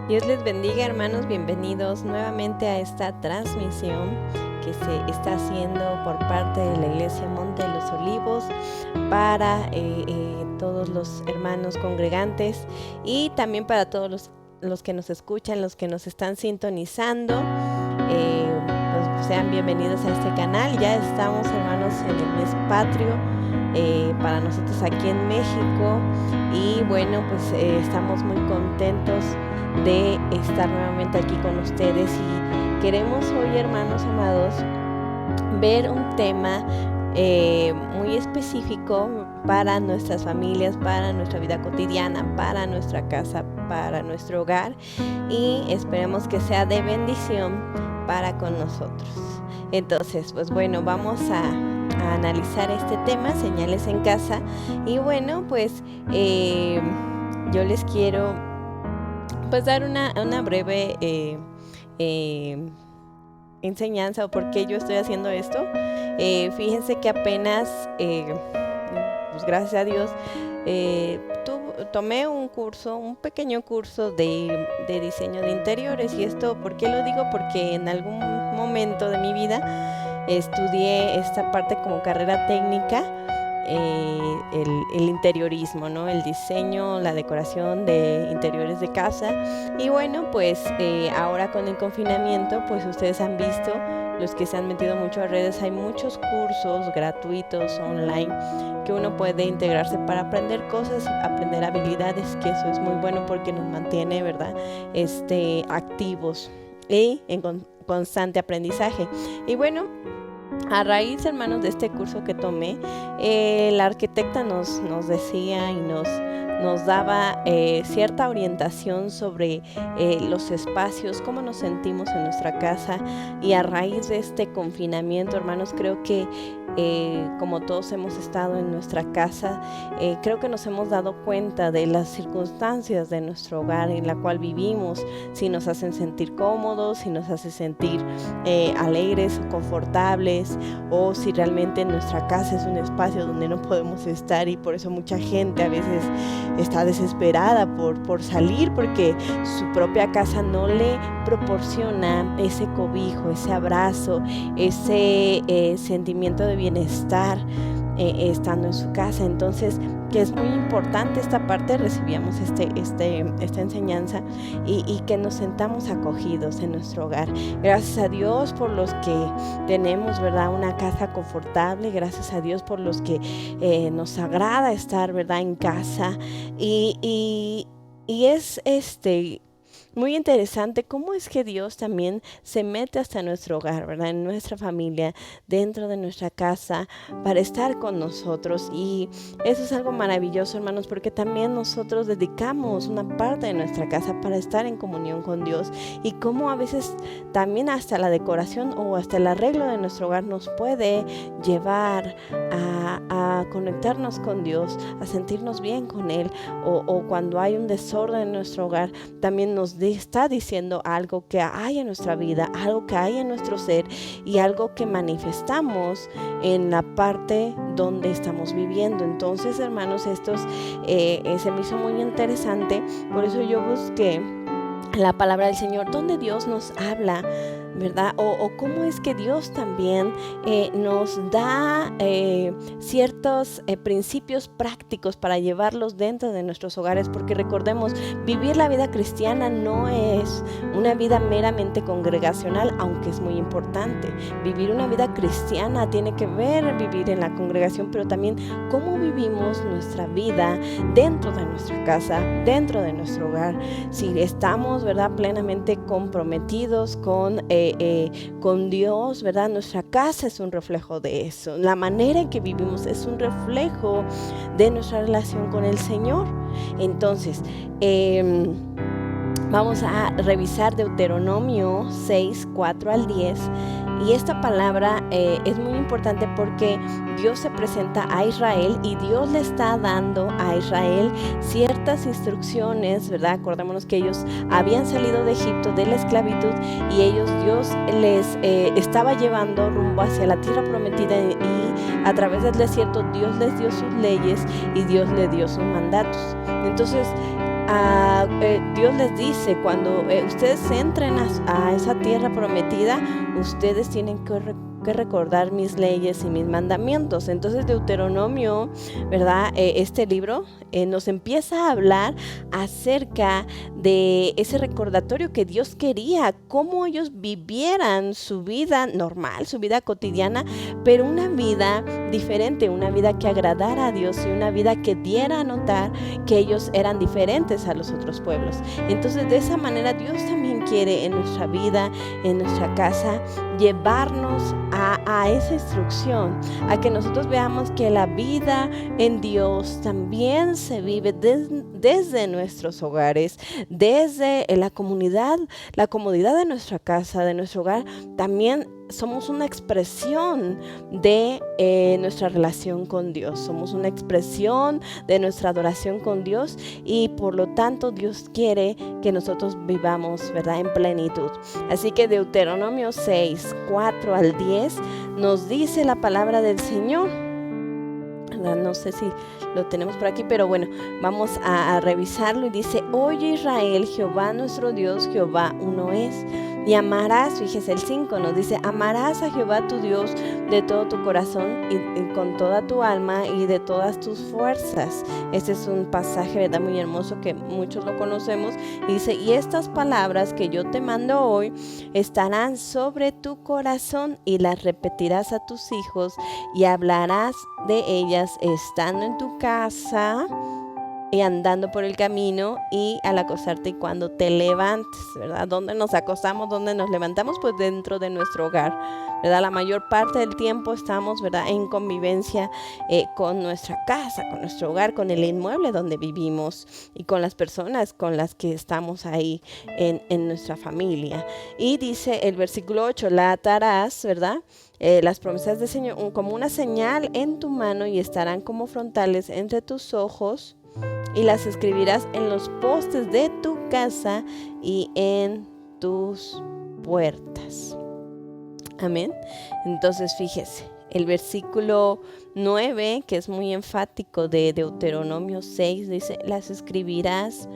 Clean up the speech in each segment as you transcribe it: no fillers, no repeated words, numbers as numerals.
Dios les bendiga, hermanos, bienvenidos nuevamente a esta transmisión que se está haciendo por parte de la Iglesia Monte de los Olivos para todos los hermanos congregantes y también para todos los que nos escuchan, los que nos están sintonizando. Pues sean bienvenidos a este canal. Ya estamos, hermanos, en el mes patrio para nosotros aquí en México y bueno, pues estamos muy contentos de estar nuevamente aquí con ustedes y queremos hoy, hermanos amados, ver un tema muy específico para nuestras familias, para nuestra vida cotidiana, para nuestra casa, para nuestro hogar, y esperemos que sea de bendición para con nosotros. Entonces, pues bueno, vamos a analizar este tema, señales en casa, y bueno, pues yo les quiero pues dar una breve enseñanza o por qué yo estoy haciendo esto. Fíjense que apenas, pues gracias a Dios, tomé un pequeño curso de diseño de interiores. Y esto, ¿por qué lo digo? Porque en algún momento de mi vida estudié esta parte como carrera técnica, el interiorismo, ¿no? El diseño, la decoración de interiores de casa. Y bueno, pues ahora con el confinamiento, pues ustedes han visto, los que se han metido mucho a redes, hay muchos cursos gratuitos online que uno puede integrarse para aprender cosas, aprender habilidades, que eso es muy bueno porque nos mantiene, ¿verdad? Activos y en constante aprendizaje. Y bueno, a raíz, hermanos, de este curso que tomé, la arquitecta nos decía y nos daba cierta orientación sobre los espacios, cómo nos sentimos en nuestra casa. Y a raíz de este confinamiento, hermanos, creo que como todos hemos estado en nuestra casa, creo que nos hemos dado cuenta de las circunstancias de nuestro hogar en la cual vivimos, si nos hacen sentir cómodos, si nos hace sentir alegres o confortables, o si realmente nuestra casa es un espacio donde no podemos estar, y por eso mucha gente a veces está desesperada por salir, porque su propia casa no le proporciona ese cobijo, ese abrazo, ese sentimiento de bienestar estando en su casa. Entonces, que es muy importante esta parte, recibíamos esta enseñanza y que nos sentamos acogidos en nuestro hogar. Gracias a Dios por los que tenemos, ¿verdad?, una casa confortable. Gracias a Dios por los que nos agrada estar, ¿verdad?, en casa. Y es muy interesante cómo es que Dios también se mete hasta nuestro hogar, ¿verdad?, en nuestra familia, dentro de nuestra casa, para estar con nosotros. Y eso es algo maravilloso, hermanos, porque también nosotros dedicamos una parte de nuestra casa para estar en comunión con Dios. Y cómo a veces también hasta la decoración o hasta el arreglo de nuestro hogar nos puede llevar a conectarnos con Dios, a sentirnos bien con Él. O cuando hay un desorden en nuestro hogar, también nos está diciendo algo que hay en nuestra vida, algo que hay en nuestro ser, y algo que manifestamos en la parte donde estamos viviendo. Entonces, hermanos, se me hizo muy interesante. Por eso yo busqué la palabra del Señor, donde Dios nos habla, ¿verdad? O cómo es que Dios también nos da ciertos principios prácticos para llevarlos dentro de nuestros hogares, porque recordemos, vivir la vida cristiana no es una vida meramente congregacional, aunque es muy importante. Vivir una vida cristiana tiene que ver vivir en la congregación, pero también cómo vivimos nuestra vida dentro de nuestra casa, dentro de nuestro hogar. Si estamos, ¿verdad?, plenamente comprometidos con Dios, ¿verdad? Nuestra casa es un reflejo de eso. La manera en que vivimos es un reflejo de nuestra relación con el Señor. Entonces, vamos a revisar Deuteronomio 6, 4 al 10. Y esta palabra es muy importante porque Dios se presenta a Israel y Dios le está dando a Israel ciertas instrucciones, ¿verdad? Acordémonos que ellos habían salido de Egipto, de la esclavitud, y Dios les estaba llevando rumbo hacia la tierra prometida, y a través del desierto Dios les dio sus leyes y Dios les dio sus mandatos. Entonces, Dios les dice, cuando ustedes entren a esa tierra prometida, ustedes tienen que recordar mis leyes y mis mandamientos. Entonces Deuteronomio, ¿verdad? Este libro nos empieza a hablar acerca de ese recordatorio que Dios quería, cómo ellos vivieran su vida normal, su vida cotidiana, pero una vida diferente, una vida que agradara a Dios y una vida que diera a notar que ellos eran diferentes a los otros pueblos. Entonces, de esa manera Dios también quiere en nuestra vida, en nuestra casa, llevarnos a esa instrucción, a que nosotros veamos que la vida en Dios también se vive desde nuestros hogares, desde la comodidad de nuestra casa, de nuestro hogar. También somos una expresión de nuestra relación con Dios, somos una expresión de nuestra adoración con Dios, y por lo tanto Dios quiere que nosotros vivamos, ¿verdad?, en plenitud. Así que Deuteronomio 6, 4 al 10 nos dice la palabra del Señor. No sé si lo tenemos por aquí, pero bueno, vamos a revisarlo. Y dice: Oye Israel, Jehová nuestro Dios, Jehová uno es. Y amarás, fíjese el 5 nos dice: amarás a Jehová tu Dios de todo tu corazón y con toda tu alma y de todas tus fuerzas. Este es un pasaje, ¿verdad?, muy hermoso, que muchos lo conocemos. Y dice: y estas palabras que yo te mando hoy estarán sobre tu corazón, y las repetirás a tus hijos, y hablarás de ellas estando en tu casa y andando por el camino y al acostarte y cuando te levantes, ¿verdad? ¿Dónde nos acostamos? ¿Dónde nos levantamos? Pues dentro de nuestro hogar, ¿verdad? La mayor parte del tiempo estamos, ¿verdad?, en convivencia con nuestra casa, con nuestro hogar, con el inmueble donde vivimos y con las personas con las que estamos ahí en nuestra familia. Y dice el versículo 8, la atarás, ¿verdad?, las promesas del Señor como una señal en tu mano, y estarán como frontales entre tus ojos, y las escribirás en los postes de tu casa y en tus puertas. Amén. Entonces, fíjese, el versículo 9, que es muy enfático, de Deuteronomio 6, dice: las escribirás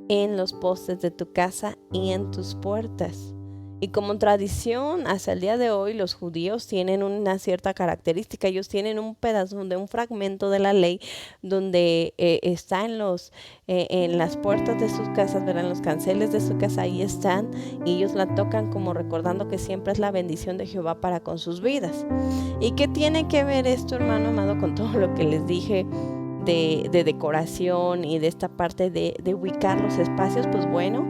en los postes de tu casa y en tus puertas. Y como tradición, hasta el día de hoy, los judíos tienen una cierta característica. Ellos tienen un pedazo de un fragmento de la ley donde está en las puertas de sus casas, ¿verdad?, en los canceles de su casa. Ahí están, y ellos la tocan como recordando que siempre es la bendición de Jehová para con sus vidas. ¿Y qué tiene que ver esto, hermano amado, con todo lo que les dije de decoración y de esta parte de ubicar los espacios? Pues bueno,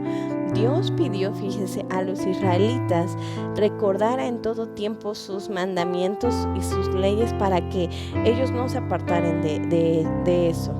Dios pidió, fíjese, a los israelitas recordar en todo tiempo sus mandamientos y sus leyes para que ellos no se apartaran de eso.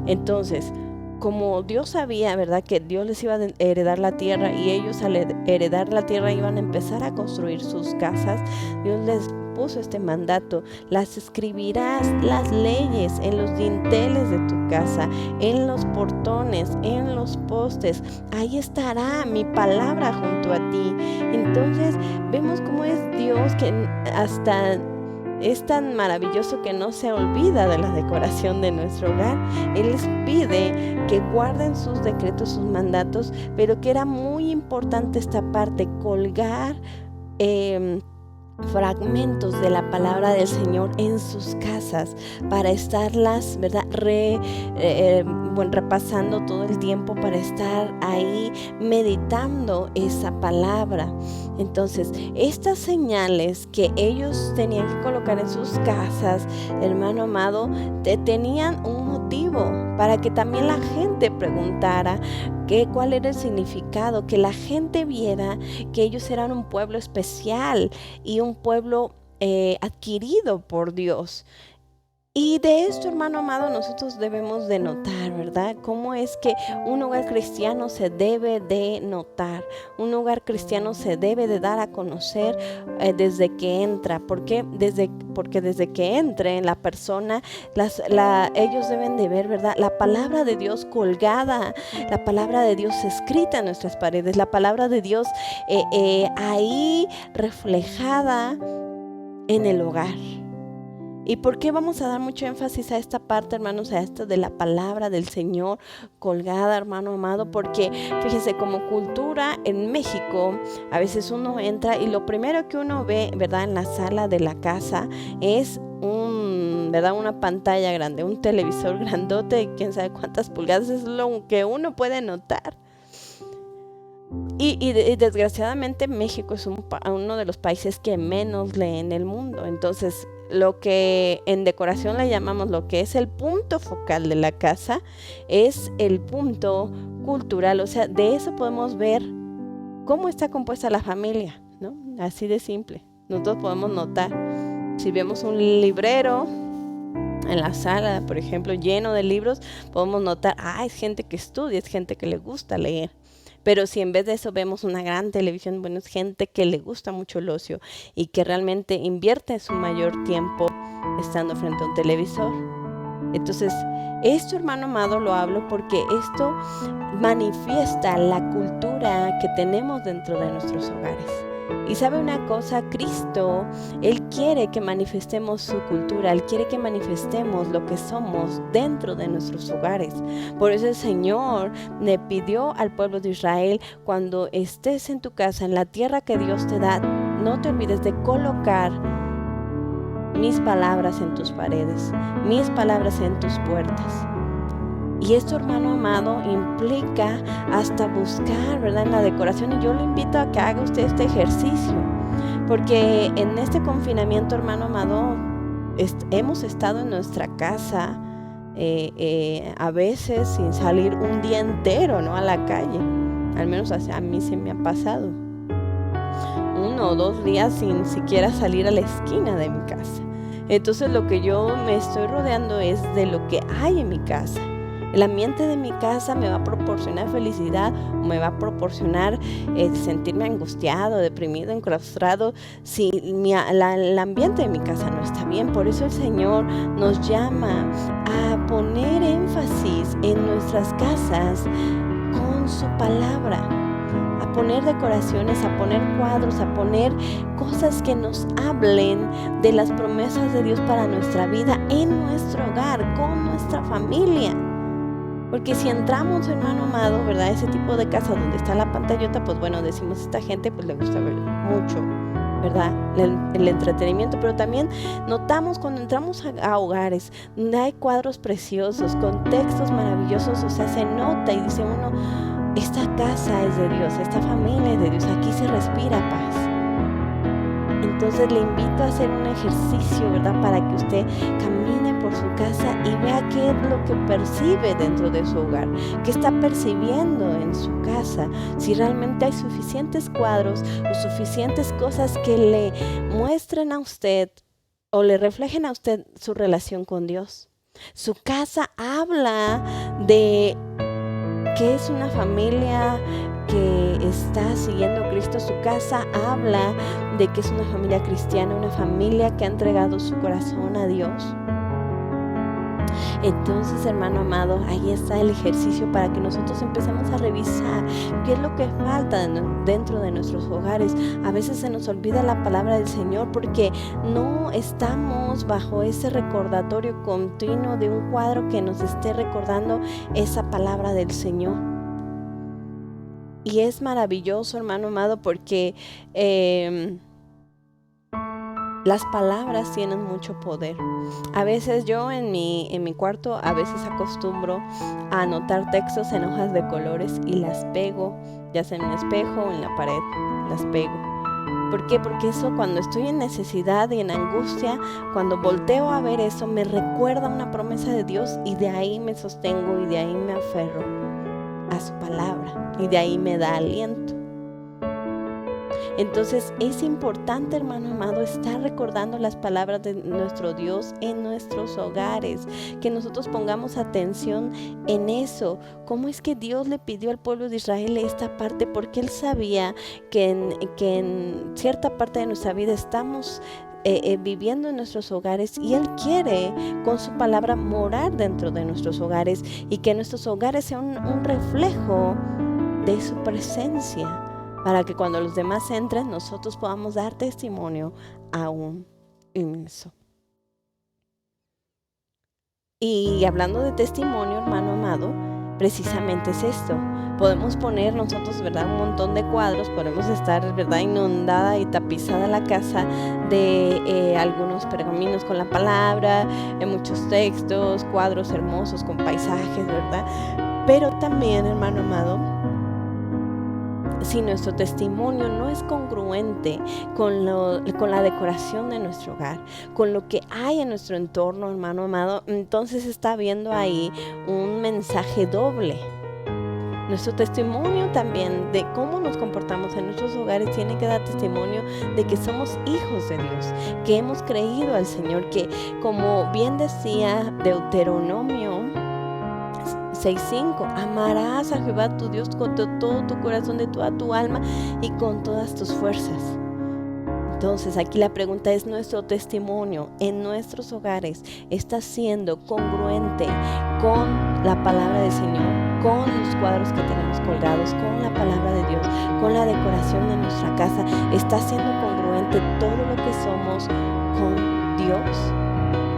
Entonces, como Dios sabía, ¿verdad?, que Dios les iba a heredar la tierra, y ellos al heredar la tierra iban a empezar a construir sus casas, Dios les puso este mandato: las escribirás, las leyes, en los dinteles de tu casa, en los portones, en los postes. Ahí estará mi palabra junto a ti. Entonces vemos cómo es Dios, que hasta es tan maravilloso que no se olvida de la decoración de nuestro hogar. Él les pide que guarden sus decretos, sus mandatos, pero que era muy importante esta parte: colgar fragmentos de la palabra del Señor en sus casas, para estarlas, ¿verdad?, repasando todo el tiempo, para estar ahí meditando esa palabra. Entonces, estas señales que ellos tenían que colocar en sus casas, hermano amado, tenían un motivo, para que también la gente preguntara cuál era el significado, que la gente viera que ellos eran un pueblo especial y un pueblo adquirido por Dios. Y de esto, hermano amado, nosotros debemos de notar, ¿verdad?, cómo es que un hogar cristiano se debe de notar, un hogar cristiano se debe de dar a conocer desde que entra. ¿Por qué? Porque desde que entre la persona, ellos deben de ver, ¿verdad?, la palabra de Dios colgada, la palabra de Dios escrita en nuestras paredes, la palabra de Dios ahí reflejada en el hogar. ¿Y por qué vamos a dar mucho énfasis a esta parte, hermanos, a esto de la palabra del Señor colgada, hermano amado? Porque fíjese, como cultura en México, a veces uno entra y lo primero que uno ve, ¿verdad?, en la sala de la casa es ¿verdad?, una pantalla grande, un televisor grandote de quién sabe cuántas pulgadas, es lo que uno puede notar. Y desgraciadamente México es uno de los países que menos lee en el mundo. Entonces, lo que en decoración le llamamos lo que es el punto focal de la casa es el punto cultural. O sea, de eso podemos ver cómo está compuesta la familia, ¿no? Así de simple. Nosotros podemos notar. Si vemos un librero en la sala, por ejemplo, lleno de libros, podemos notar, es gente que estudia, es gente que le gusta leer. Pero si en vez de eso vemos una gran televisión, bueno, es gente que le gusta mucho el ocio y que realmente invierte su mayor tiempo estando frente a un televisor. Entonces, esto, hermano amado, lo hablo porque esto manifiesta la cultura que tenemos dentro de nuestros hogares. Y sabe una cosa, Cristo, Él quiere que manifestemos su cultura, Él quiere que manifestemos lo que somos dentro de nuestros hogares. Por eso el Señor le pidió al pueblo de Israel, cuando estés en tu casa, en la tierra que Dios te da, no te olvides de colocar mis palabras en tus paredes, mis palabras en tus puertas. Y esto, hermano amado, implica hasta buscar, ¿verdad?, en la decoración. Y yo le invito a que haga usted este ejercicio, porque en este confinamiento, hermano amado, hemos estado en nuestra casa a veces sin salir un día entero, ¿no?, a la calle. Al menos a mí se me ha pasado 1 o 2 días sin siquiera salir a la esquina de mi casa. Entonces lo que yo me estoy rodeando es de lo que hay en mi casa. El ambiente de mi casa me va a proporcionar felicidad, o me va a proporcionar sentirme angustiado, deprimido, enclaustrado si el ambiente de mi casa no está bien. Por eso el Señor nos llama a poner énfasis en nuestras casas con su palabra, a poner decoraciones, a poner cuadros, a poner cosas que nos hablen de las promesas de Dios para nuestra vida, en nuestro hogar, con nuestra familia. Porque si entramos, hermano amado, ¿verdad?, ese tipo de casa donde está la pantallota, pues bueno, decimos, esta gente pues le gusta ver mucho, ¿verdad?, el entretenimiento. Pero también notamos cuando entramos a hogares donde hay cuadros preciosos, con textos maravillosos, o sea, se nota y dice uno, esta casa es de Dios, esta familia es de Dios, aquí se respira paz. Entonces le invito a hacer un ejercicio, ¿verdad?, para que usted camine por su casa y vea qué es lo que percibe dentro de su hogar, qué está percibiendo en su casa, si realmente hay suficientes cuadros o suficientes cosas que le muestren a usted o le reflejen a usted su relación con Dios. Su casa habla de que es una familia que está siguiendo a Cristo. Su casa habla de que es una familia cristiana, una familia que ha entregado su corazón a Dios. Entonces, hermano amado, ahí está el ejercicio para que nosotros empecemos a revisar qué es lo que falta dentro de nuestros hogares. A veces se nos olvida la palabra del Señor porque no estamos bajo ese recordatorio continuo de un cuadro que nos esté recordando esa palabra del Señor. Y es maravilloso, hermano amado, porque las palabras tienen mucho poder. A veces yo en mi cuarto, a veces acostumbro a anotar textos en hojas de colores y las pego, ya sea en un espejo o en la pared, las pego. ¿Por qué? Porque eso, cuando estoy en necesidad y en angustia, cuando volteo a ver eso, me recuerda una promesa de Dios y de ahí me sostengo y de ahí me aferro a su palabra y de ahí me da aliento. Entonces es importante, hermano amado, estar recordando las palabras de nuestro Dios en nuestros hogares, que nosotros pongamos atención en eso. ¿Cómo es que Dios le pidió al pueblo de Israel esta parte? Porque Él sabía que en cierta parte de nuestra vida estamos viviendo en nuestros hogares, y Él quiere con su palabra morar dentro de nuestros hogares y que nuestros hogares sean un reflejo de su presencia, para que cuando los demás entren, nosotros podamos dar testimonio aún en eso. Y hablando de testimonio, hermano amado, precisamente es esto. Podemos poner nosotros, ¿verdad?, un montón de cuadros, podemos estar, ¿verdad?, inundada y tapizada la casa de algunos pergaminos con la palabra, muchos textos, cuadros hermosos con paisajes, ¿verdad? Pero también, hermano amado, si nuestro testimonio no es congruente con la decoración de nuestro hogar, con lo que hay en nuestro entorno, hermano amado, entonces está habiendo ahí un mensaje doble. Nuestro testimonio también de cómo nos comportamos en nuestros hogares tiene que dar testimonio de que somos hijos de Dios, que hemos creído al Señor, que como bien decía Deuteronomio 6:5, amarás a Jehová tu Dios con todo tu corazón, de toda tu alma y con todas tus fuerzas. Entonces aquí la pregunta es, ¿nuestro testimonio en nuestros hogares está siendo congruente con la palabra del Señor, con los cuadros que tenemos colgados, con la palabra de Dios, con la decoración de nuestra casa? ¿Está siendo congruente todo lo que somos con Dios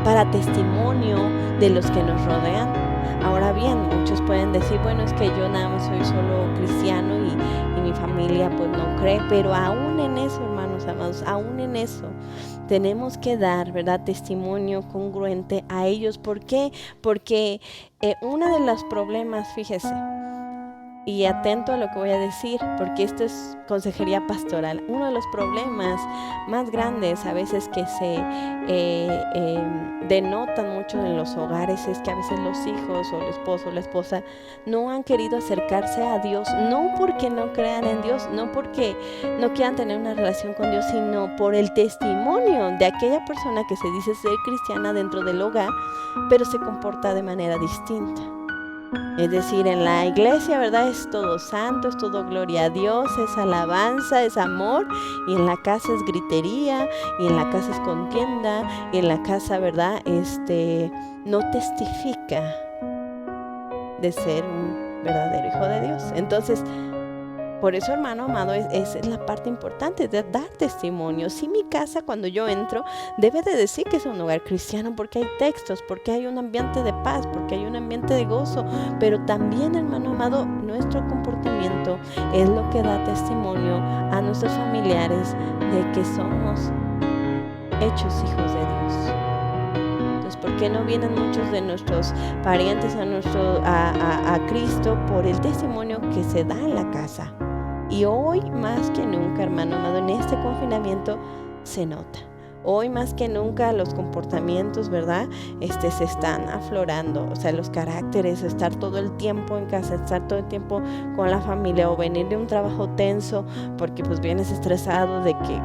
para testimonio de los que nos rodean? Ahora bien, muchos pueden decir, bueno, es que yo nada más soy solo cristiano y mi familia pues no cree, pero aún en eso, hermanos amados, aún en eso tenemos que dar, ¿verdad?, testimonio congruente a ellos. ¿Por qué? Porque uno de los problemas, fíjese, y atento a lo que voy a decir, porque esto es consejería pastoral, uno de los problemas más grandes a veces que se denotan mucho en los hogares es que a veces los hijos o el esposo o la esposa no han querido acercarse a Dios, no porque no crean en Dios, no porque no quieran tener una relación con Dios, sino por el testimonio de aquella persona que se dice ser cristiana dentro del hogar, pero se comporta de manera distinta. Es decir, en la iglesia, ¿verdad?, es todo santo, es todo gloria a Dios, es alabanza, es amor, y en la casa es gritería, y en la casa es contienda, y en la casa, ¿verdad?, no testifica de ser un verdadero hijo de Dios. Entonces, por eso, hermano amado, es la parte importante de dar testimonio. Si mi casa, cuando yo entro, debe de decir que es un hogar cristiano, porque hay textos, porque hay un ambiente de paz, porque hay un ambiente de gozo, pero también, hermano amado, nuestro comportamiento es lo que da testimonio a nuestros familiares de que somos hechos hijos de Dios. Entonces, ¿por qué no vienen muchos de nuestros parientes a Cristo? Por el testimonio que se da en la casa. Y hoy más que nunca, hermano amado, en este confinamiento se nota. Hoy más que nunca los comportamientos, ¿verdad?, se están aflorando. O sea, los caracteres, estar todo el tiempo en casa, estar todo el tiempo con la familia, o venir de un trabajo tenso porque pues vienes estresado de que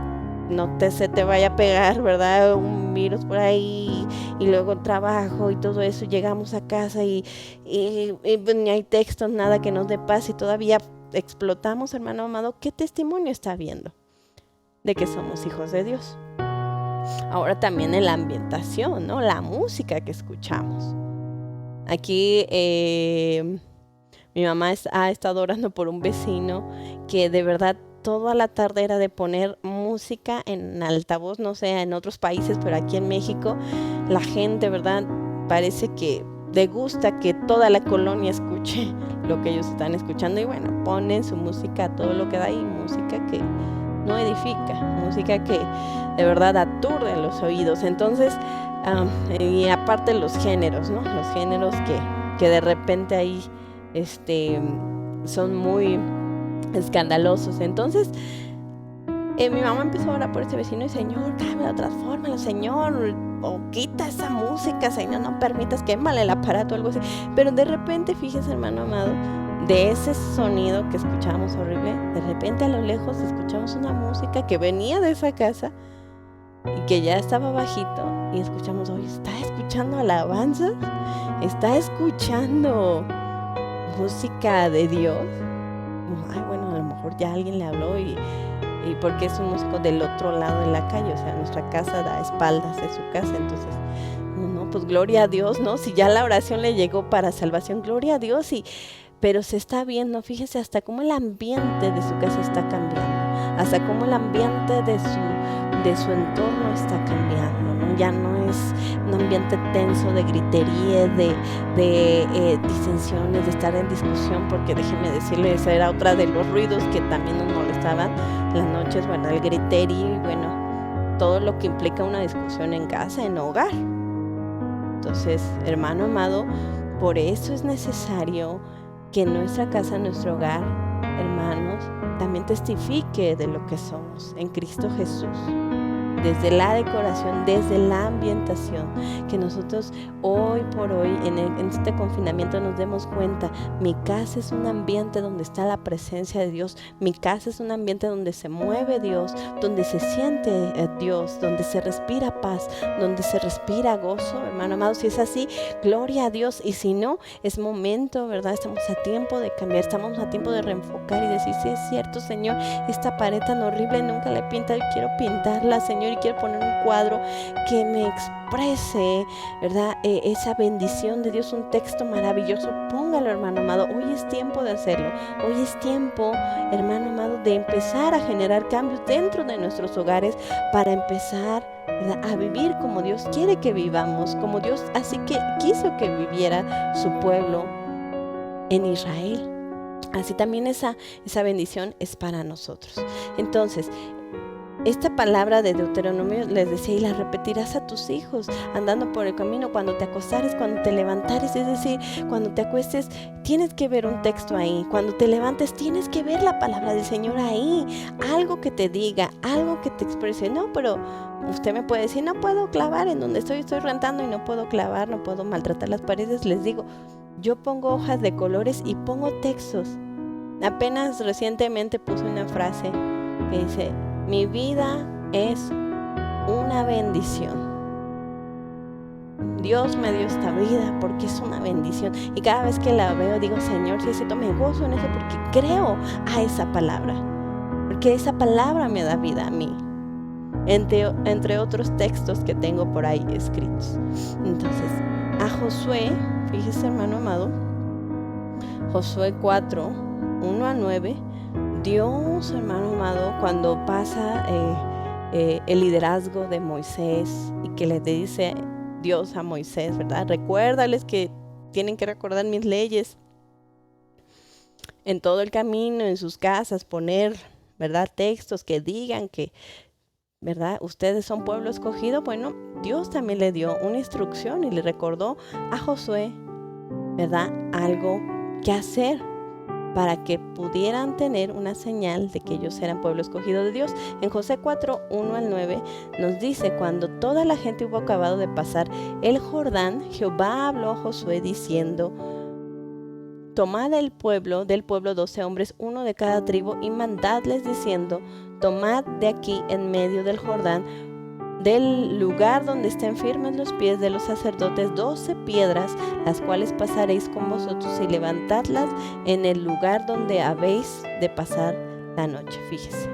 no se te vaya a pegar, ¿verdad?, un virus por ahí, y luego trabajo y todo eso. Llegamos a casa y ni hay textos, nada que nos dé paz, y todavía explotamos, hermano amado. ¿Qué testimonio está habiendo de que somos hijos de Dios? Ahora también en la ambientación, ¿no?, la música que escuchamos. Aquí mi mamá ha estado orando por un vecino que de verdad toda la tarde era de poner música en altavoz, no sé, en otros países, pero aquí en México la gente, ¿verdad?, parece que le gusta que toda la colonia escuche lo que ellos están escuchando, y bueno, ponen su música a todo lo que da, y música que no edifica, música que de verdad aturde los oídos. Entonces, y aparte los géneros, ¿no?, los géneros que de repente ahí son muy escandalosos. Entonces, mi mamá empezó a orar por este vecino, y Señor, cámbialo, transfórmalo, Señor, o quita esa música, Señor, no permitas, quémale el aparato o algo así. Pero de repente, fíjese, hermano amado, de ese sonido que escuchábamos horrible, de repente a lo lejos escuchamos una música que venía de esa casa y que ya estaba bajito, y escuchamos, oye, está escuchando alabanzas, está escuchando música de Dios. Ay, bueno, a lo mejor ya alguien le habló, y porque es un músico del otro lado de la calle, o sea, nuestra casa da espaldas de su casa. Entonces, no, pues gloria a Dios, ¿no? Si ya la oración le llegó para salvación, gloria a Dios. Pero se está viendo, fíjese, hasta cómo el ambiente de su casa está cambiando, hasta cómo el ambiente de su entorno está cambiando, ¿no? Ya no es un ambiente tenso de gritería, de disensiones, de estar en discusión, porque déjenme decirles, esa era otra de los ruidos que también nos molestaban las noches, bueno, el griterío y bueno, todo lo que implica una discusión en casa, en hogar. Entonces, hermano amado, por eso es necesario que en nuestra casa, en nuestro hogar, hermanos, también testifique de lo que somos en Cristo Jesús. Desde la decoración, desde la ambientación, que nosotros hoy por hoy en este confinamiento nos demos cuenta, mi casa es un ambiente donde está la presencia de Dios, mi casa es un ambiente donde se mueve Dios, donde se siente Dios, donde se respira paz, donde se respira gozo, hermano amado. Si es así, gloria a Dios, y si no, es momento, ¿verdad? Estamos a tiempo de cambiar, estamos a tiempo de reenfocar y decir, sí es cierto, Señor, esta pared tan horrible nunca la he pintado y quiero pintarla, Señor, y quiero poner un cuadro que me exprese, ¿verdad? Esa bendición de Dios, un texto maravilloso. Póngalo, hermano amado. Hoy es tiempo de hacerlo. Hoy es tiempo, hermano amado, de empezar a generar cambios dentro de nuestros hogares para empezar, ¿verdad?, a vivir como Dios quiere que vivamos, como Dios así que quiso que viviera su pueblo en Israel. Así también esa bendición es para nosotros. Entonces, esta palabra de Deuteronomio les decía, y la repetirás a tus hijos andando por el camino, cuando te acostares, cuando te levantares. Es decir, cuando te acuestes tienes que ver un texto ahí, cuando te levantes tienes que ver la palabra del Señor ahí, algo que te diga, algo que te exprese. No, pero usted me puede decir, no puedo clavar en donde estoy rentando y no puedo clavar, no puedo maltratar las paredes. Les digo, yo pongo hojas de colores y pongo textos. Apenas recientemente puse una frase que dice, mi vida es una bendición. Dios me dio esta vida porque es una bendición. Y cada vez que la veo digo, Señor, si es cierto, me gozo en eso porque creo a esa palabra. Porque esa palabra me da vida a mí. Entre otros textos que tengo por ahí escritos. Entonces, a Josué, fíjese, hermano amado, Josué 4, 1 a 9, Dios, hermano amado, cuando pasa el liderazgo de Moisés y que le dice Dios a Moisés, ¿verdad? Recuérdales que tienen que recordar mis leyes en todo el camino, en sus casas, poner, ¿verdad?, textos que digan que, ¿verdad?, ustedes son pueblo escogido. Bueno, Dios también le dio una instrucción y le recordó a Josué, ¿verdad?, algo que hacer para que pudieran tener una señal de que ellos eran pueblo escogido de Dios. En Josué 4, 1 al 9 nos dice, cuando toda la gente hubo acabado de pasar el Jordán, Jehová habló a Josué diciendo, tomad del pueblo 12 hombres, uno de cada tribu, y mandadles diciendo, tomad de aquí en medio del Jordán, del lugar donde estén firmes los pies de los sacerdotes, 12 piedras, las cuales pasaréis con vosotros, y levantadlas en el lugar donde habéis de pasar la noche. Fíjese.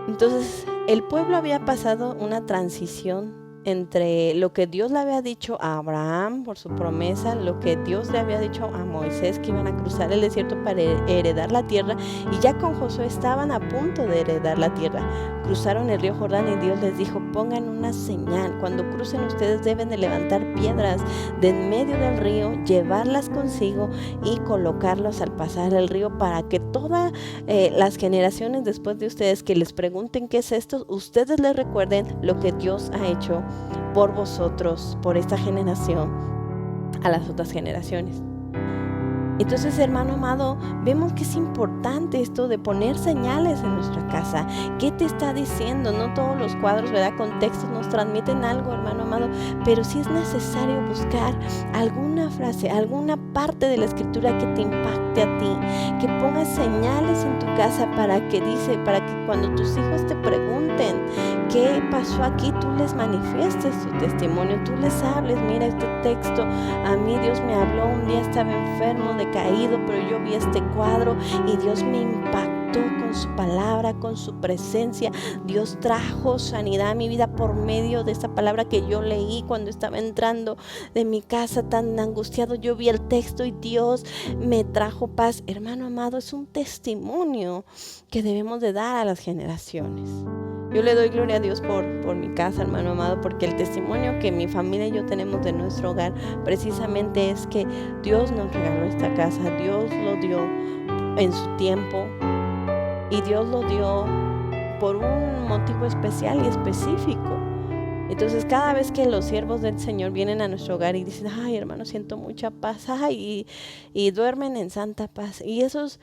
Entonces, el pueblo había pasado una transición entre lo que Dios le había dicho a Abraham por su promesa, lo que Dios le había dicho a Moisés, que iban a cruzar el desierto para heredar la tierra, y ya con Josué estaban a punto de heredar la tierra. Cruzaron el río Jordán y Dios les dijo, pongan una señal, cuando crucen ustedes deben de levantar piedras de en medio del río, llevarlas consigo y colocarlas al pasar el río, para que todas las generaciones después de ustedes que les pregunten qué es esto, ustedes les recuerden lo que Dios ha hecho por vosotros, por esta generación, a las otras generaciones. Entonces, hermano amado, vemos que es importante esto de poner señales en nuestra casa. ¿Qué te está diciendo? No todos los cuadros, ¿verdad?, con textos nos transmiten algo, hermano amado, pero sí es necesario buscar alguna frase, alguna parte de la escritura que te impacte a ti, que pongas señales en tu casa para que cuando tus hijos te pregunten qué pasó aquí, tú les manifiestes tu testimonio, tú les hables, mira este texto, a mí Dios me habló, un día estaba enfermo, decaído, pero yo vi este cuadro y Dios me impactó con su palabra, con su presencia. Dios trajo sanidad a mi vida por medio de esta palabra que yo leí cuando estaba entrando de mi casa tan angustiado. Yo vi el texto y Dios me trajo paz. Hermano amado, es un testimonio que debemos de dar a las generaciones. Yo le doy gloria a Dios por mi casa, hermano amado, porque el testimonio que mi familia y yo tenemos de nuestro hogar precisamente es que Dios nos regaló esta casa, Dios lo dio en su tiempo y Dios lo dio por un motivo especial y específico. Entonces cada vez que los siervos del Señor vienen a nuestro hogar y dicen, ay hermano, siento mucha paz, y duermen en santa paz, y eso es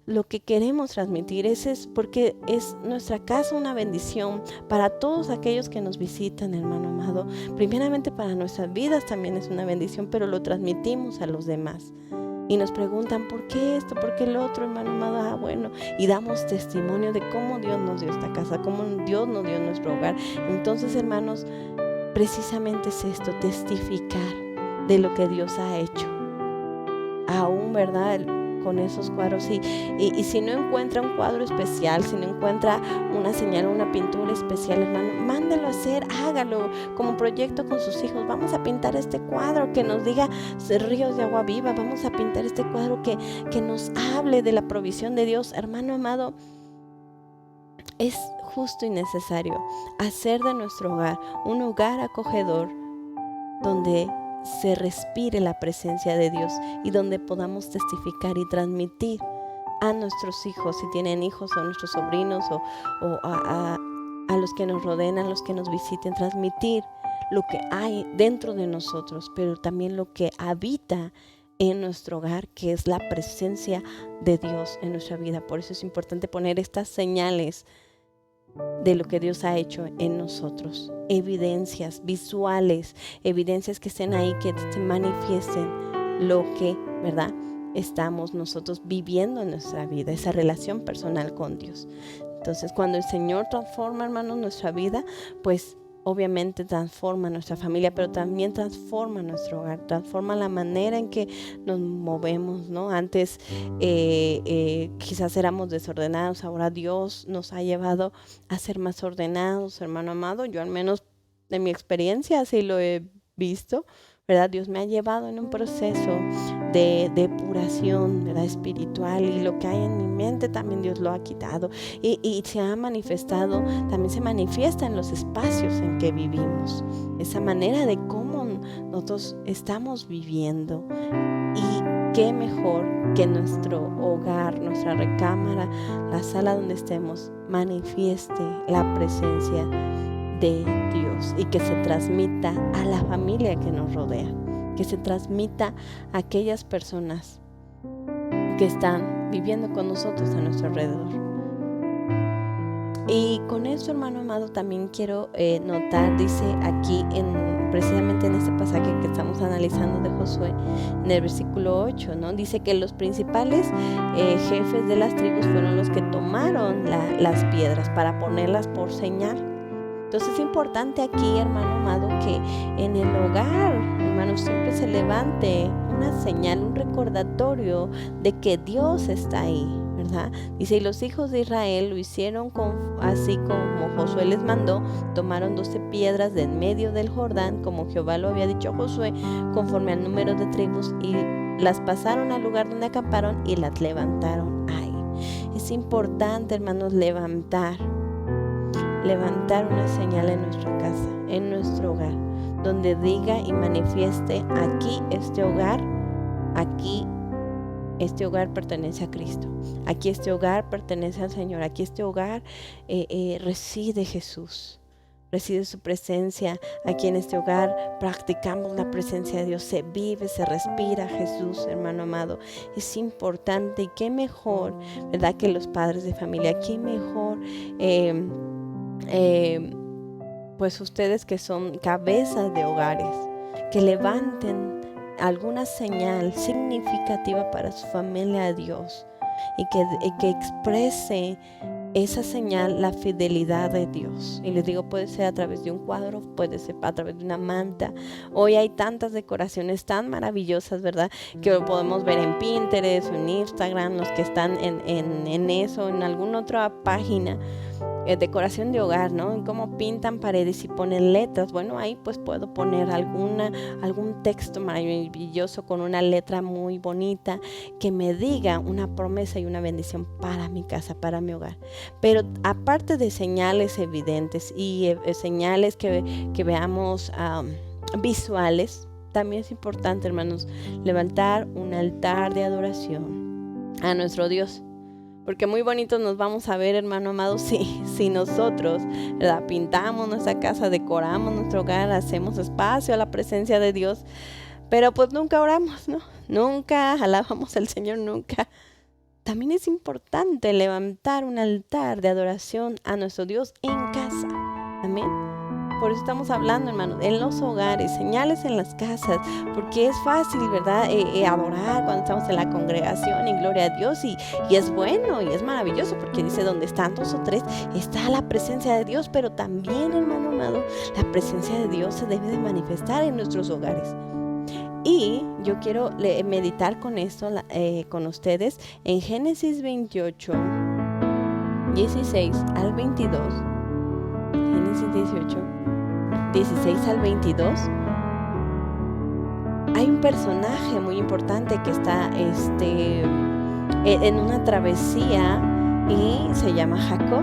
lo que queremos transmitir, ese es porque es nuestra casa una bendición para todos aquellos que nos visitan, hermano amado. Primeramente para nuestras vidas también es una bendición, pero lo transmitimos a los demás. Y nos preguntan, ¿por qué esto? ¿Por qué lo otro, hermano amado? Bueno, y damos testimonio de cómo Dios nos dio esta casa, cómo Dios nos dio nuestro hogar. Entonces, hermanos, precisamente es esto, testificar de lo que Dios ha hecho. Aún, ¿verdad?, con esos cuadros. Y si no encuentra un cuadro especial, si no encuentra una señal, una pintura especial, hermano, mándelo a hacer, hágalo como proyecto con sus hijos. Vamos a pintar este cuadro que nos diga ríos de agua viva. Vamos a pintar este cuadro que nos hable de la provisión de Dios. Hermano amado, es justo y necesario hacer de nuestro hogar un hogar acogedor donde se respire la presencia de Dios y donde podamos testificar y transmitir a nuestros hijos, si tienen hijos, o a nuestros sobrinos, o a los que nos rodean, a los que nos visiten, transmitir lo que hay dentro de nosotros, pero también lo que habita en nuestro hogar, que es la presencia de Dios en nuestra vida. Por eso es importante poner estas señales de lo que Dios ha hecho en nosotros, evidencias visuales, evidencias que estén ahí, que se manifiesten lo que, ¿verdad?, estamos nosotros viviendo en nuestra vida, esa relación personal con Dios. Entonces, cuando el Señor transforma, hermanos, nuestra vida, pues obviamente transforma nuestra familia, pero también transforma nuestro hogar, transforma la manera en que nos movemos, ¿no? Antes quizás éramos desordenados, ahora Dios nos ha llevado a ser más ordenados, hermano amado. Yo al menos de mi experiencia así lo he visto, ¿verdad? Dios me ha llevado en un proceso de depuración, ¿verdad?, espiritual, y lo que hay en mi mente también Dios lo ha quitado y se ha manifestado, también se manifiesta en los espacios en que vivimos, esa manera de cómo nosotros estamos viviendo. Y qué mejor que nuestro hogar, nuestra recámara, la sala donde estemos, manifieste la presencia de Dios y que se transmita a la familia que nos rodea, que se transmita a aquellas personas que están viviendo con nosotros a nuestro alrededor. Y con esto, hermano amado, también quiero notar, dice aquí precisamente en este pasaje que estamos analizando de Josué, en el versículo 8, ¿no? Dice que los principales jefes de las tribus fueron los que tomaron las piedras para ponerlas por señal. Entonces es importante aquí, hermano amado, que en el hogar, hermano, siempre se levante una señal, un recordatorio de que Dios está ahí, ¿verdad? Dice, y los hijos de Israel lo hicieron así como Josué les mandó, tomaron 12 piedras de en medio del Jordán, como Jehová lo había dicho a Josué, conforme al número de tribus, y las pasaron al lugar donde acamparon y las levantaron ahí. Es importante, hermanos, levantar una señal en nuestra casa, en nuestro hogar, donde diga y manifieste, aquí este hogar pertenece a Cristo, aquí este hogar pertenece al Señor, aquí este hogar reside Jesús, reside su presencia, aquí en este hogar practicamos la presencia de Dios, se vive, se respira Jesús, hermano amado. Es importante, y qué mejor, ¿verdad?, que los padres de familia, qué mejor pues ustedes que son cabezas de hogares, que levanten alguna señal significativa para su familia a Dios y que exprese esa señal, la fidelidad de Dios. Y les digo, puede ser a través de un cuadro, puede ser a través de una manta. Hoy hay tantas decoraciones tan maravillosas, ¿verdad?, que lo podemos ver en Pinterest o en Instagram, los que están en eso, en alguna otra página. decoración de hogar, ¿no? Cómo pintan paredes y ponen letras. Bueno, ahí pues puedo poner algún texto maravilloso con una letra muy bonita que me diga una promesa y una bendición para mi casa, para mi hogar. Pero aparte de señales evidentes y señales que veamos visuales, también es importante, hermanos, levantar un altar de adoración a nuestro Dios. Porque muy bonitos nos vamos a ver, hermano amado, si nosotros, ¿verdad?, pintamos nuestra casa, decoramos nuestro hogar, hacemos espacio a la presencia de Dios, pero pues nunca oramos, ¿no? Nunca alabamos al Señor, nunca. También es importante levantar un altar de adoración a nuestro Dios en casa. Amén. Por eso estamos hablando, hermanos, en los hogares, señales en las casas, porque es fácil, ¿verdad?, adorar cuando estamos en la congregación y gloria a Dios, y es bueno y es maravilloso, porque dice, donde están 2 o 3, está la presencia de Dios, pero también, hermano amado, la presencia de Dios se debe de manifestar en nuestros hogares. Y yo quiero meditar con esto, con ustedes, en Génesis 28, 16 al 22, Génesis 18, 16 al 22, hay un personaje muy importante que está en una travesía y se llama Jacob.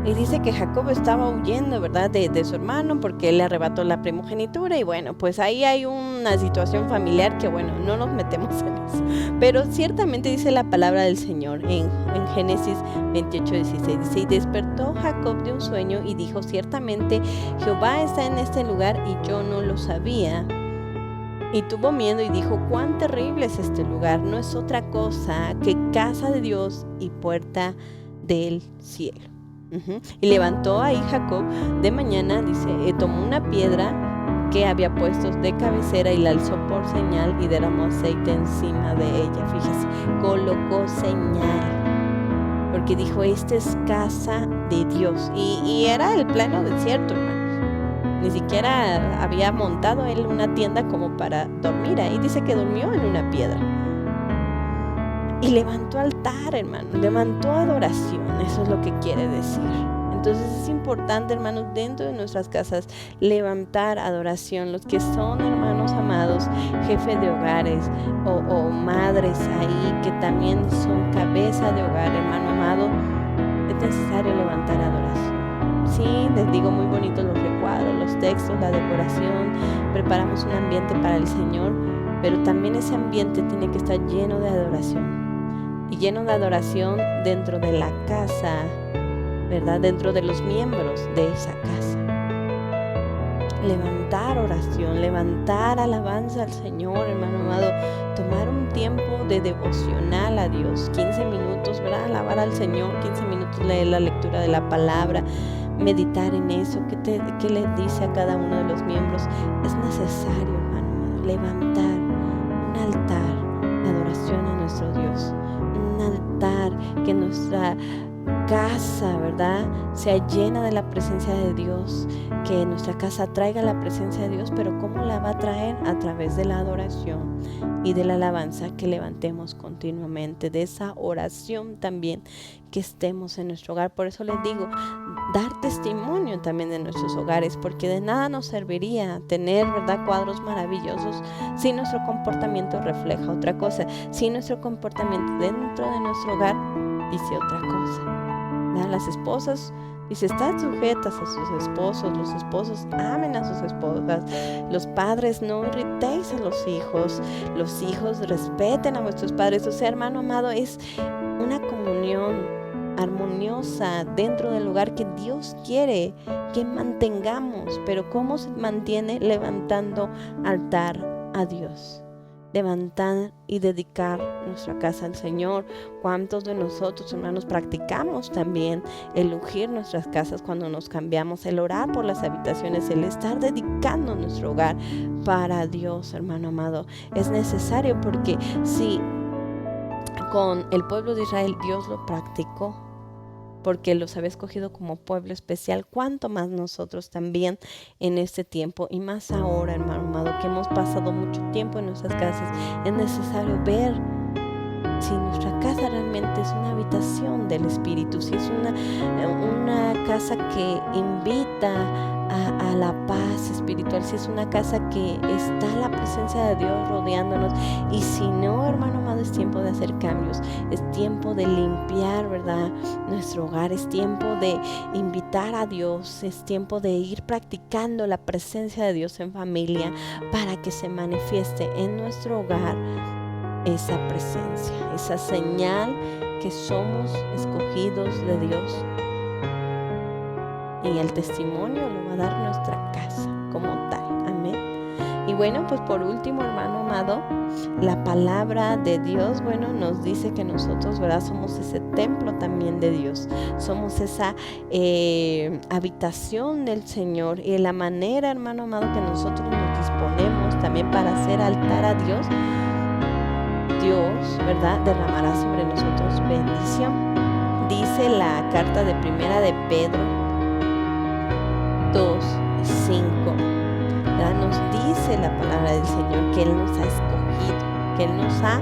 Y dice que Jacob estaba huyendo, ¿verdad?, de su hermano porque él le arrebató la primogenitura. Y bueno, pues ahí hay una situación familiar que, bueno, no nos metemos en eso. Pero ciertamente dice la palabra del Señor en Génesis 28, 16. Dice, y despertó Jacob de un sueño y dijo, ciertamente Jehová está en este lugar y yo no lo sabía. Y tuvo miedo y dijo, cuán terrible es este lugar. No es otra cosa que casa de Dios y puerta del cielo. Y levantó ahí Jacob de mañana, dice, tomó una piedra que había puesto de cabecera y la alzó por señal y derramó aceite encima de ella. Fíjese, colocó señal, porque dijo, esta es casa de Dios. Y era el plano desierto, hermanos. Ni siquiera había montado él una tienda como para dormir ahí. Dice que durmió en una piedra. Y levantó altar, hermano, levantó adoración, eso es lo que quiere decir. Entonces es importante, hermanos, dentro de nuestras casas, levantar adoración. Los que son, hermanos amados, jefes de hogares o madres ahí, que también son cabeza de hogar, hermano amado, es necesario levantar adoración. Sí, les digo, muy bonitos los recuadros, los textos, la decoración, preparamos un ambiente para el Señor, pero también ese ambiente tiene que estar lleno de adoración. Y lleno de adoración dentro de la casa, ¿verdad?, dentro de los miembros de esa casa. Levantar oración, levantar alabanza al Señor, hermano amado. Tomar un tiempo de devocional a Dios, 15 minutos, ¿verdad?, alabar al Señor, 15 minutos leer la lectura de la palabra, meditar en eso, qué le dice a cada uno de los miembros. Es necesario, hermano amado, levantar un altar de adoración a nuestro Dios. Un altar, que nuestra casa, ¿verdad?, sea llena de la presencia de Dios, que nuestra casa traiga la presencia de Dios, pero ¿cómo la va a traer? A través de la adoración y de la alabanza que levantemos continuamente, de esa oración también que estemos en nuestro hogar. Por eso les digo, dar testimonio también de nuestros hogares, porque de nada nos serviría tener, ¿verdad?, cuadros maravillosos si nuestro comportamiento refleja otra cosa, si nuestro comportamiento dentro de nuestro hogar dice otra cosa, ¿verdad? Las esposas, dice, están sujetas a sus esposos, los esposos amen a sus esposas, los padres no irritéis a los hijos respeten a vuestros padres. O sea, hermano amado, es una comunión armoniosa dentro del hogar que Dios quiere que mantengamos. Pero ¿cómo se mantiene? Levantando altar a Dios, levantar y dedicar nuestra casa al Señor. ¿Cuántos de nosotros, hermanos, practicamos también el ungir nuestras casas cuando nos cambiamos, el orar por las habitaciones, el estar dedicando nuestro hogar para Dios, hermano amado? Es necesario, porque si con el pueblo de Israel Dios lo practicó, porque los había escogido como pueblo especial, cuánto más nosotros también en este tiempo, y más ahora, hermano amado, que hemos pasado mucho tiempo en nuestras casas. Es necesario ver si nuestra casa realmente es una habitación del Espíritu, si es una casa que invita a la paz espiritual, si es una casa que está la presencia de Dios rodeándonos. Y si no, hermano amado, es tiempo de hacer cambios, es tiempo de limpiar, ¿verdad?, nuestro hogar, es tiempo de invitar a Dios, es tiempo de ir practicando la presencia de Dios en familia para que se manifieste en nuestro hogar esa presencia, esa señal que somos escogidos de Dios. Y el testimonio lo va a dar nuestra casa como tal. Amén. Y bueno, pues por último, hermano amado, la palabra de Dios, bueno, nos dice que nosotros, ¿verdad?, somos ese templo también de Dios. Somos esa habitación del Señor. Y la manera, hermano amado, que nosotros nos disponemos también para hacer altar a Dios, ¿verdad?, derramará sobre nosotros bendición. Dice la carta de primera de Pedro 2:5, ¿verdad? Nos dice la palabra del Señor que Él nos ha escogido, que Él nos ha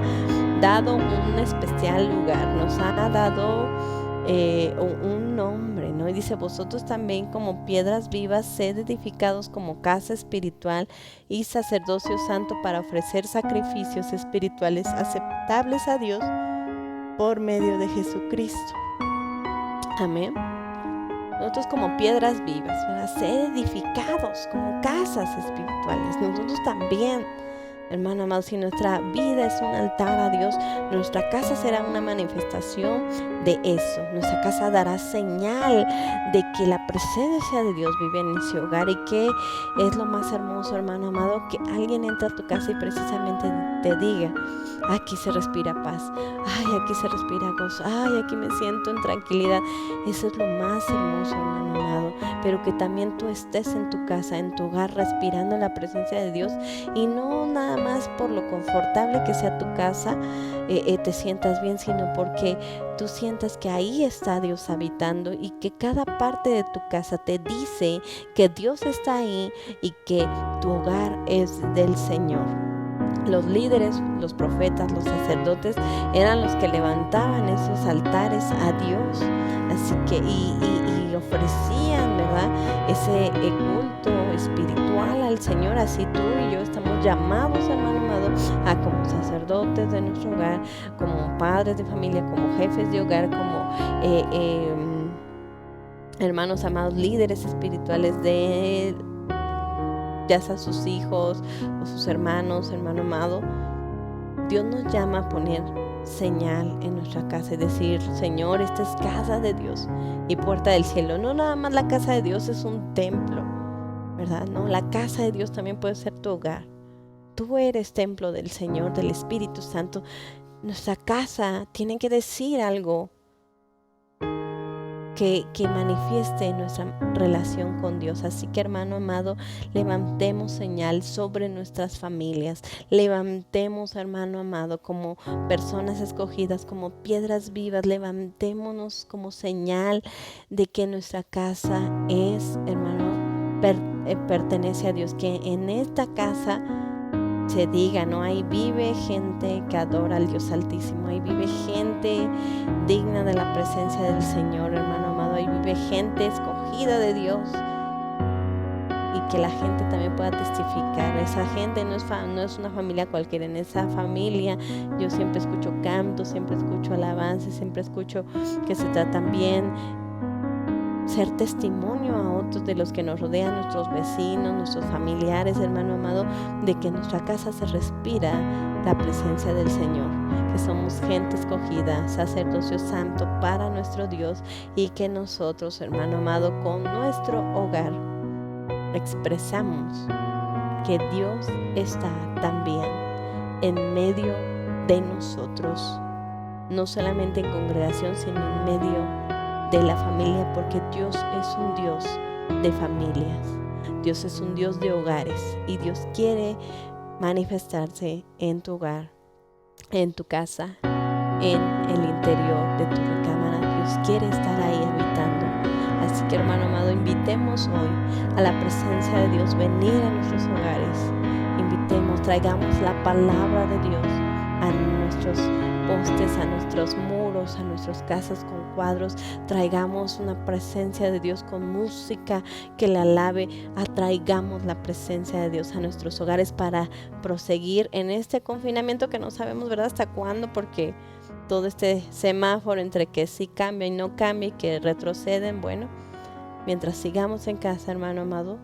dado un especial lugar, nos ha dado un nombre, ¿no? Y dice: vosotros también, como piedras vivas, sed edificados como casa espiritual y sacerdocio santo para ofrecer sacrificios espirituales aceptables a Dios por medio de Jesucristo. Amén. Nosotros como piedras vivas, ¿verdad?, ser edificados como casas espirituales. Nosotros también, hermano amado, si nuestra vida es un altar a Dios, nuestra casa será una manifestación de eso. Nuestra casa dará señal de que la presencia de Dios vive en ese hogar. Y que es lo más hermoso, hermano amado, que alguien entra a tu casa y precisamente te diga: aquí se respira paz, ay, aquí se respira gozo, ay, aquí me siento en tranquilidad. Eso es lo más hermoso, hermano amado. Pero que también tú estés en tu casa, en tu hogar, respirando la presencia de Dios, y no nada más por lo confortable que sea tu casa te sientas bien, sino porque tú sientas que ahí está Dios habitando, y que cada parte de tu casa te dice que Dios está ahí y que tu hogar es del Señor. Los líderes, los profetas, los sacerdotes eran los que levantaban esos altares a Dios. Así que y ofrecían, ¿verdad?, ese culto espiritual al Señor. Así tú y yo estamos llamados, hermano amado, a como sacerdotes de nuestro hogar, como padres de familia, como jefes de hogar, como hermanos amados, líderes espirituales de ya sea sus hijos o sus hermanos, hermano amado. Dios nos llama a poner señal en nuestra casa y decir: Señor, esta es casa de Dios y puerta del cielo. No nada más la casa de Dios es un templo, ¿verdad? No, la casa de Dios también puede ser tu hogar. Tú eres templo del Señor, del Espíritu Santo. Nuestra casa tiene que decir algo que manifieste nuestra relación con Dios. Así que, hermano amado, levantemos señal sobre nuestras familias. Levantemos, hermano amado, como personas escogidas, como piedras vivas. Levantémonos como señal de que nuestra casa es, hermano, pertenece a Dios. Que en esta casa se diga, ¿no?, ahí vive gente que adora al Dios Altísimo, ahí vive gente digna de la presencia del Señor, hermano amado, ahí vive gente escogida de Dios. Y que la gente también pueda testificar. Esa gente no es una familia cualquiera. En esa familia yo siempre escucho canto, siempre escucho alabanza, siempre escucho que se tratan bien. Ser testimonio a otros de los que nos rodean, nuestros vecinos, nuestros familiares, hermano amado, de que en nuestra casa se respira la presencia del Señor, que somos gente escogida, sacerdocio santo para nuestro Dios, y que nosotros, hermano amado, con nuestro hogar expresamos que Dios está también en medio de nosotros, no solamente en congregación, sino en medio de la familia, porque Dios es un Dios de familias. Dios es un Dios de hogares, y Dios quiere manifestarse en tu hogar, en tu casa, en el interior de tu recámara. Dios quiere estar ahí habitando. Así que, hermano amado, invitemos hoy a la presencia de Dios, venir a nuestros hogares. Invitemos, traigamos la palabra de Dios a nuestros postes, a nuestros muros, a nuestras casas con cuadros, traigamos una presencia de Dios con música que le alabe, atraigamos la presencia de Dios a nuestros hogares para proseguir en este confinamiento que no sabemos, ¿verdad?, hasta cuándo, porque todo este semáforo entre que sí cambia y no cambia y que retroceden, bueno, mientras sigamos en casa, hermano amado,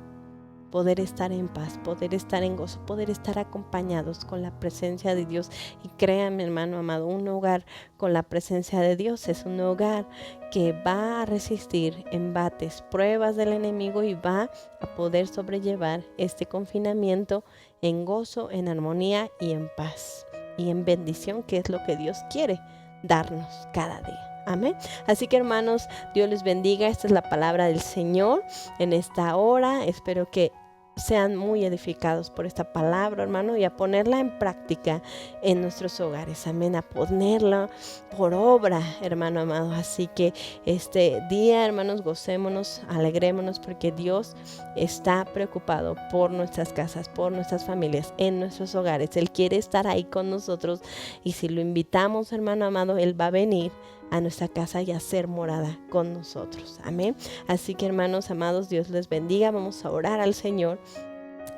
poder estar en paz, poder estar en gozo, poder estar acompañados con la presencia de Dios. Y créanme, hermano amado, un hogar con la presencia de Dios es un hogar que va a resistir embates, pruebas del enemigo y va a poder sobrellevar este confinamiento en gozo, en armonía y en paz y en bendición, que es lo que Dios quiere darnos cada día. Amén. Así que, hermanos, Dios les bendiga. Esta es la palabra del Señor en esta hora. Espero que sean muy edificados por esta palabra, hermano, y a ponerla en práctica en nuestros hogares. Amén. A ponerla por obra, hermano amado. Así que este día, hermanos, gocémonos, alegrémonos, porque Dios está preocupado por nuestras casas, por nuestras familias, en nuestros hogares. Él quiere estar ahí con nosotros, y si lo invitamos, hermano amado, Él va a venir a nuestra casa y a ser morada con nosotros. Amén. Así que, hermanos amados, Dios les bendiga. Vamos a orar al Señor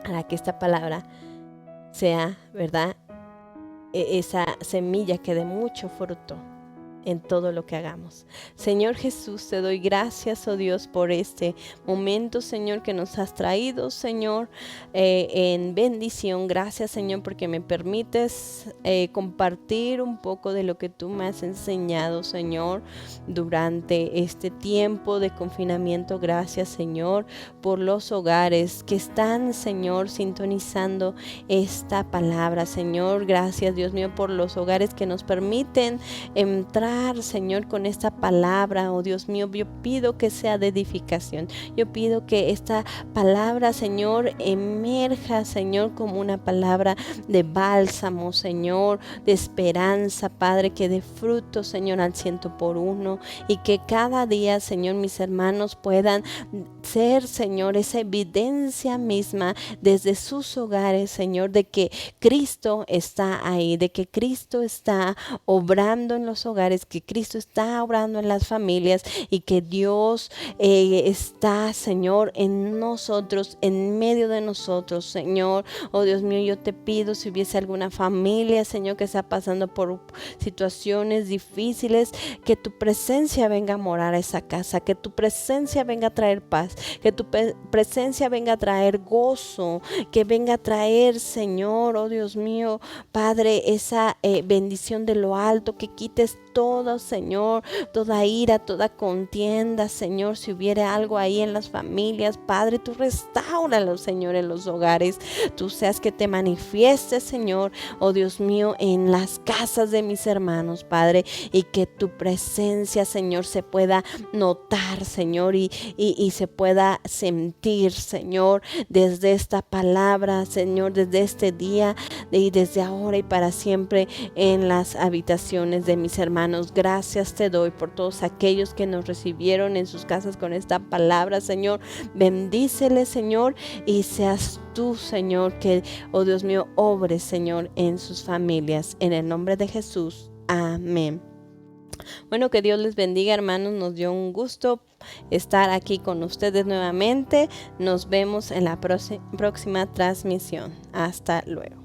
para que esta palabra sea, ¿verdad?, esa semilla que dé mucho fruto en todo lo que hagamos. Señor Jesús, te doy gracias, oh Dios, por este momento, Señor, que nos has traído, Señor, en bendición. Gracias, Señor, porque me permites compartir un poco de lo que tú me has enseñado, Señor, durante este tiempo de confinamiento. Gracias, Señor, por los hogares que están, Señor, sintonizando esta palabra, Señor. Gracias, Dios mío, por los hogares que nos permiten entrar, Señor, con esta palabra. Oh Dios mío, yo pido que sea de edificación. Yo pido que esta palabra, Señor, emerja, Señor, como una palabra de bálsamo, Señor, de esperanza, Padre, que dé fruto, Señor, al 100%, y que cada día, Señor, mis hermanos puedan ser, Señor, esa evidencia misma desde sus hogares, Señor, de que Cristo está ahí, de que Cristo está obrando en los hogares, que Cristo está obrando en las familias, y que Dios está, Señor, en nosotros, en medio de nosotros, Señor. Oh Dios mío, yo te pido, si hubiese alguna familia, Señor, que está pasando por situaciones difíciles, que tu presencia venga a morar a esa casa, que tu presencia venga a traer paz, que tu presencia venga a traer gozo, que venga a traer, Señor, oh Dios mío, Padre, esa bendición de lo alto, que quites todo, Señor, toda ira, toda contienda, Señor. Si hubiera algo ahí en las familias, Padre, tú restáuralo, Señor, en los hogares. Tú seas que te manifiestes, Señor, oh Dios mío, en las casas de mis hermanos, Padre, y que tu presencia, Señor, se pueda notar, Señor, y se pueda sentir, Señor, desde esta palabra, Señor, desde este día y desde ahora y para siempre en las habitaciones de mis hermanos. Gracias te doy por todos aquellos que nos recibieron en sus casas con esta palabra, Señor. Bendíceles, Señor, y seas tú, Señor, que, oh Dios mío, obres, Señor, en sus familias. En el nombre de Jesús. Amén. Bueno, que Dios les bendiga, hermanos. Nos dio un gusto estar aquí con ustedes nuevamente. Nos vemos en la próxima transmisión. Hasta luego.